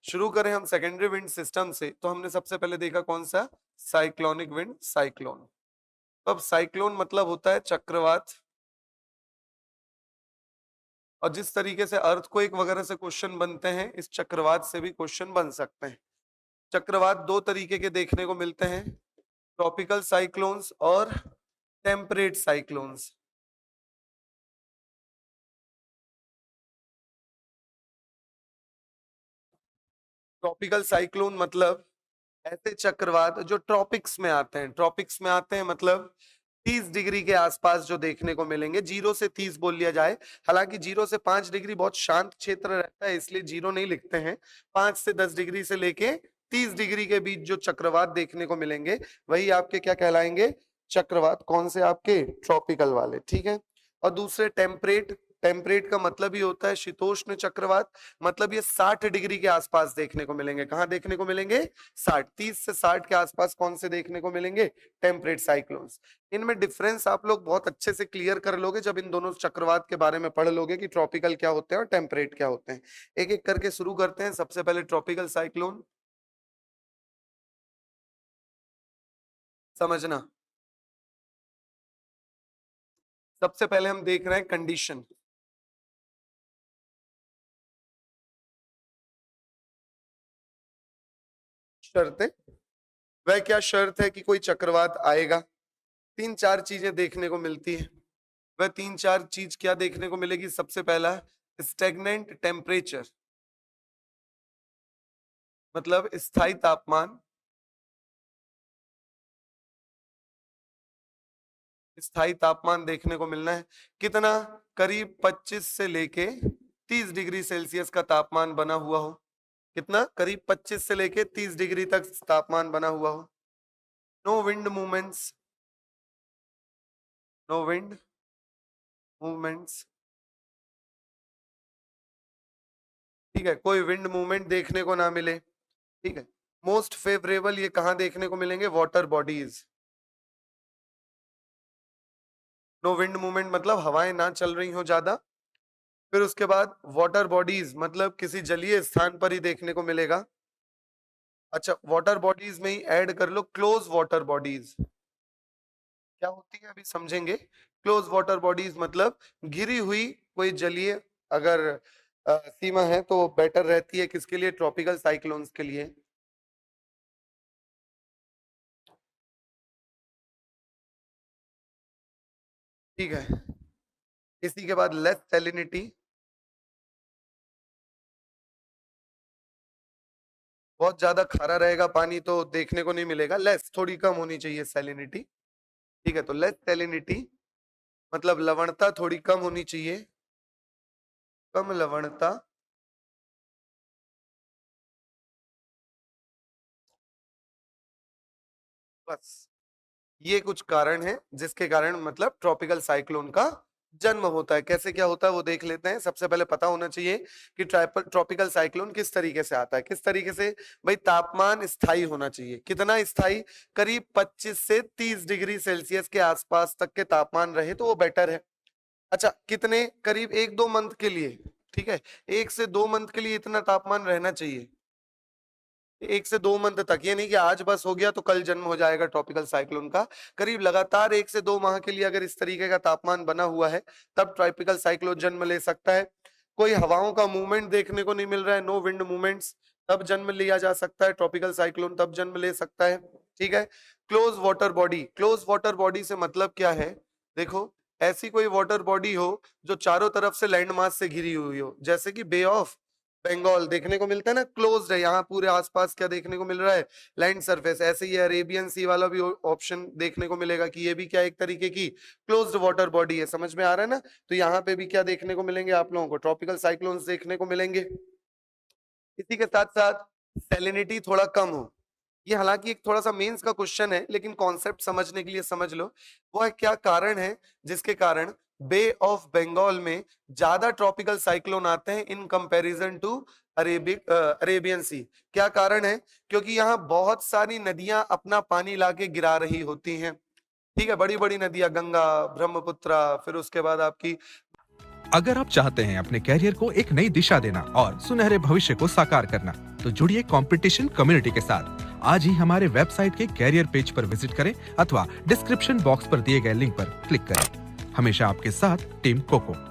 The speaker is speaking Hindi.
शुरू करें हम सेकेंडरी विंड सिस्टम से, तो हमने सबसे पहले देखा कौन सा, साइक्लोनिक विंड, साइक्लोन। अब साइक्लोन मतलब होता है चक्रवात, और जिस तरीके से अर्थक्वेक वगैरह से क्वेश्चन बनते हैं, इस चक्रवात से भी क्वेश्चन बन सकते हैं। चक्रवात दो तरीके के देखने को मिलते हैं, ट्रॉपिकल साइक्लोन्स और टेम्परेट साइक्लोन्स। ट्रॉपिकल साइक्लोन मतलब ऐसे चक्रवात जो ट्रॉपिक्स में आते हैं। ट्रॉपिक्स में आते हैं मतलब 30 डिग्री के आसपास जो देखने को मिलेंगे, 0 से 30 बोल लिया जाए। हालांकि 0 से 5 डिग्री बहुत शांत क्षेत्र रहता है, इसलिए 0 नहीं लिखते हैं। 5 से 10 डिग्री से लेके 30 डिग्री के बीच जो चक्रवात देखने को मिलेंगे, वही आपके क्या कहलाएंगे, चक्रवात। कौन से, आपके ट्रॉपिकल वाले, ठीक है। और दूसरे टेम्परेट। टेम्परेट का मतलब ही होता है शीतोष्ण चक्रवात। मतलब ये 60 डिग्री के आसपास देखने को मिलेंगे। कहां देखने को मिलेंगे, 60, 30 से 60 के आसपास कौन से देखने को मिलेंगे, टेम्परेट साइक्लोन्स। इनमें डिफरेंस आप लोग बहुत अच्छे से क्लियर कर लोगे जब इन दोनों चक्रवात के बारे में पढ़ लोगे कि ट्रॉपिकल क्या होते हैं और टेम्परेट क्या होते हैं। एक एक करके शुरू करते हैं। सबसे पहले ट्रॉपिकल साइक्लोन समझना। सबसे पहले हम देख रहे हैं कंडीशन। शर्तें। वह क्या शर्त है कि कोई चक्रवात आएगा, तीन चार चीजें देखने को मिलती है। वह तीन चार चीज क्या देखने को मिलेगी, सबसे पहला स्टेगनेंट टेम्परेचर, मतलब स्थायी तापमान। स्थायी तापमान देखने को मिलना है। कितना, करीब 25 से लेके 30 डिग्री सेल्सियस का तापमान बना हुआ हो। कितना, करीब 25 से लेके 30 डिग्री तक तापमान बना हुआ हो। No wind movements, no wind movements, ठीक है, कोई विंड मूवमेंट देखने को ना मिले, ठीक है। मोस्ट फेवरेबल, ये कहां देखने को मिलेंगे, water bodies. No wind movement मतलब हवाएं ना चल रही हो ज्यादा। फिर उसके बाद वाटर बॉडीज मतलब किसी जलीय स्थान पर ही देखने को मिलेगा। अच्छा, वाटर बॉडीज में ही ऐड कर लो क्लोज वाटर बॉडीज। क्या होती है अभी समझेंगे। क्लोज वाटर बॉडीज मतलब घिरी हुई कोई जलीय अगर सीमा है तो बेटर रहती है, किसके लिए, ट्रॉपिकल साइक्लोन्स के लिए। ठीक है। इसी के बाद लेस सैलिनिटी। बहुत ज्यादा खारा रहेगा पानी तो देखने को नहीं मिलेगा, लेस, थोड़ी कम होनी चाहिए सैलिनिटी। ठीक है, तो लेस सैलिनिटी मतलब लवणता थोड़ी कम होनी चाहिए, कम लवणता। बस ये कुछ कारण है जिसके कारण मतलब ट्रॉपिकल साइक्लोन का जन्म होता है। कैसे क्या होता है वो देख लेते हैं। सबसे पहले पता होना चाहिए कि ट्रॉपिकल साइक्लोन किस तरीके से आता है। किस तरीके से, भाई तापमान स्थायी होना चाहिए। कितना स्थायी, करीब 25 से 30 डिग्री सेल्सियस के आसपास तक के तापमान रहे तो वो बेटर है। अच्छा, कितने, करीब 1-2 मंथ के लिए, ठीक है, 1 से 2 मंथ के लिए इतना तापमान रहना चाहिए। 1 से 2 मंथ तक, ये नहीं कि आज बस हो गया तो कल जन्म हो जाएगा ट्रॉपिकल साइक्लोन का। करीब लगातार 1 से 2 माह के लिए अगर इस तरीके का तापमान बना हुआ है, तब ट्रॉपिकल साइक्लोन जन्म ले सकता है। कोई हवाओं का मूवमेंट देखने को नहीं मिल रहा है, नो विंड मूवमेंट्स, तब जन्म लिया जा सकता है ट्रॉपिकल साइक्लोन, तब जन्म ले सकता है। ठीक है। Close water body. Close water body से मतलब क्या है, देखो, ऐसी कोई वाटर बॉडी हो जो चारों तरफ से लैंड मास से घिरी हुई हो, जैसे कि बे ऑफ बंगाल देखने को मिलता है ना, क्लोज्ड है, यहाँ पूरे आसपास क्या देखने को मिल रहा है, लैंड सरफेस। ऐसे ही अरेबियन सी वाला भी ऑप्शन देखने को मिलेगा कि ये भी क्या एक तरीके की क्लोज्ड वाटर बॉडी है। समझ में आ रहा है ना। तो यहाँ पे भी क्या देखने को मिलेंगे आप लोगों को, ट्रॉपिकल साइक्लोन्स देखने को मिलेंगे। इसी के साथ साथ सैलिनिटी थोड़ा कम हो। ये हालांकि एक थोड़ा सा मेंस का क्वेश्चन है, लेकिन कॉन्सेप्ट समझने के लिए समझ लो। वो क्या कारण है जिसके कारण बे ऑफ बंगाल में ज्यादा ट्रॉपिकल साइक्लोन आते हैं इन कंपैरिजन टू अरेबियन सी। क्या कारण है, क्योंकि यहाँ बहुत सारी नदियां अपना पानी लाके गिरा रही होती हैं। ठीक है, बड़ी बड़ी नदियां, गंगा, ब्रह्मपुत्रा, फिर उसके बाद आपकी अगर आप चाहते हैं अपने कैरियर को एक नई दिशा देना और सुनहरे भविष्य को साकार करना, तो जुड़िए कंपटीशन कम्युनिटी के साथ। आज ही हमारे वेबसाइट के कैरियर पेज पर विजिट करें अथवा डिस्क्रिप्शन बॉक्स पर दिए गए लिंक पर क्लिक करें। हमेशा आपके साथ टीम कोको।